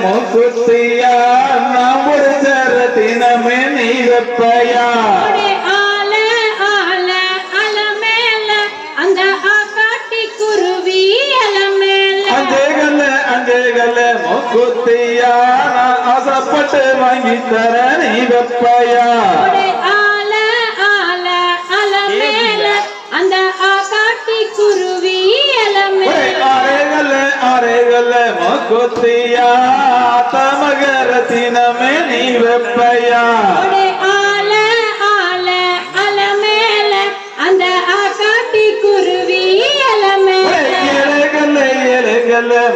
மூக்குத்தியா நாம் ஒரு சரத்தினமே நீ வெப்பையா மூக்குத்தியா நான் ஆசைப்பட்டு வாங்கி தர நீ வெப்பையா மூக்குத்தியா தமகரத்தினமே நீ வெப்பையா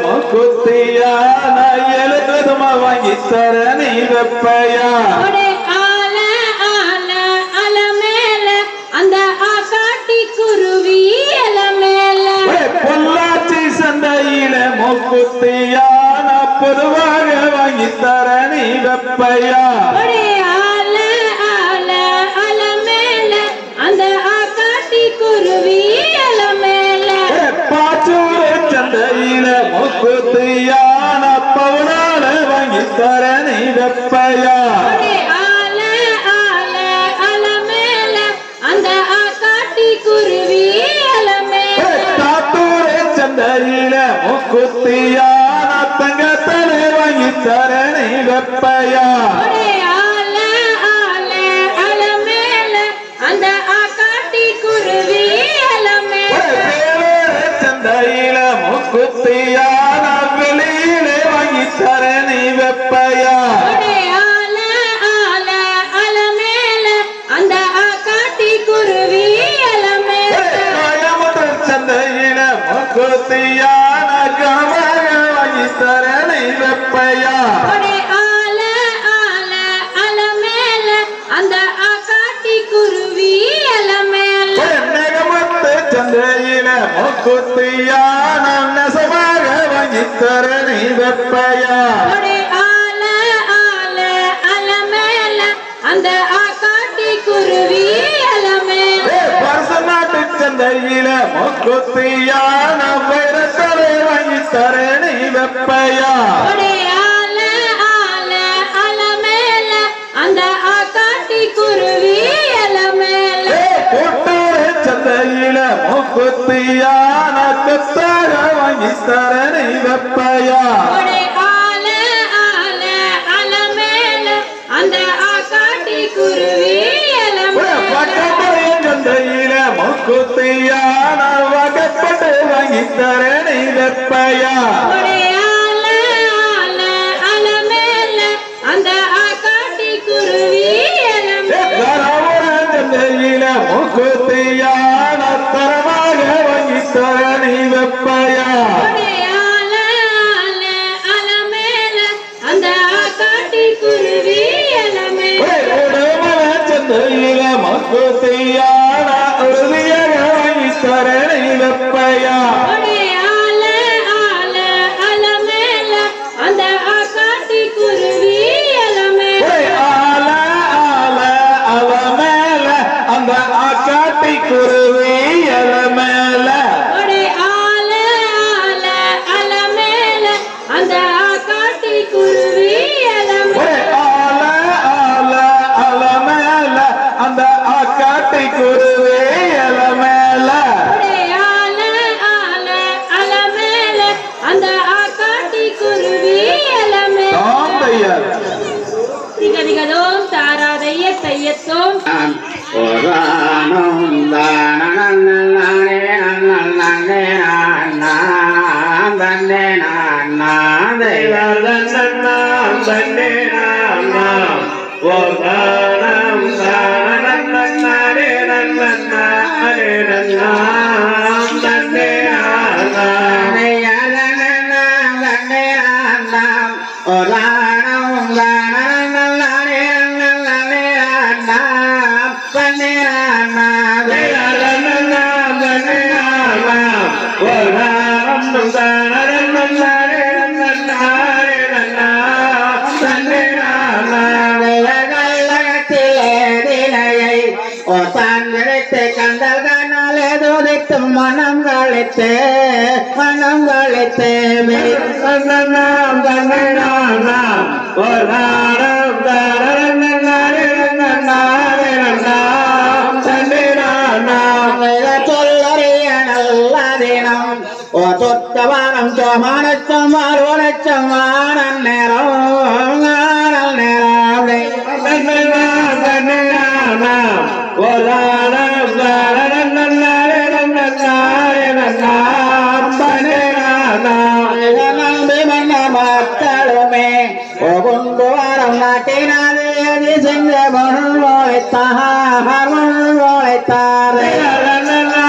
மூக்குத்தியா நான் எழுதுமா வாங்கி தர நீ வெப்பையா பொள்ளாச்சி சந்தையில மூக்குத்தியா நான் பொதுவாக வாங்கி தர நீ வெப்பையா பாச்சூர் சந்தையில மூக்குத்தியா நான் பவுனால வாங்கி தர நீ வெப்பையா சந்தையில மூக்குத்தியா நான் தங்கத்தலை வாங்கி தர நீ வெப்பையா சந்தையில மூக்குத்தியா நான் வெளியில வாங்கி தர நீ வெப்பையா சந்தையில மூக்குத்தியா நான் கனவாக வாங்கி தர நீ வெப்பையா சந்தையில மூக்குத்தியா நான் நெசமாக வாங்கி தர நீ வெப்பையா பரசநாட்டு சந்தையில மூக்குத்தியா நான் வைரத்தலை வாங்கி தர நீ வெப்பையா சந்தையில மூக்குத்தியா நான் கொத்தாக வாங்கி தர நீ வெப்பையா சந்தையில மூக்குத்தியா நான் வகப்பட்டு வாங்கி தர நீ வெப்பையா சந்தையில மூக்குத்தியா நான் தரமாக வாங்கி தர நீ வெப்பையா சந்தையில மூக்குத்தியா நான் உறுதியாக வாங்கி தர நீ வெப்பையா குருவி அல மேல அந்த காட்டி குருவி அல மேல அந்த காட்டி குருவி அல மேல அந்த காட்டி குருவி அல மேல திகதிகதோம் தாராதைய தையத்தோம் வைத்து மனம் கழித்து தன்னண்ணாம் தன்னண்ணாம் ஒரு நாடம் சொல்லறிய நல்ல தினம் ஓ சொத்தவானம் சோமானச்சமார் உனச்சமான நேரம் மக்களுமே கொண்டு வரம் நாட்டினாதே சென்ற முன் உழைத்தார்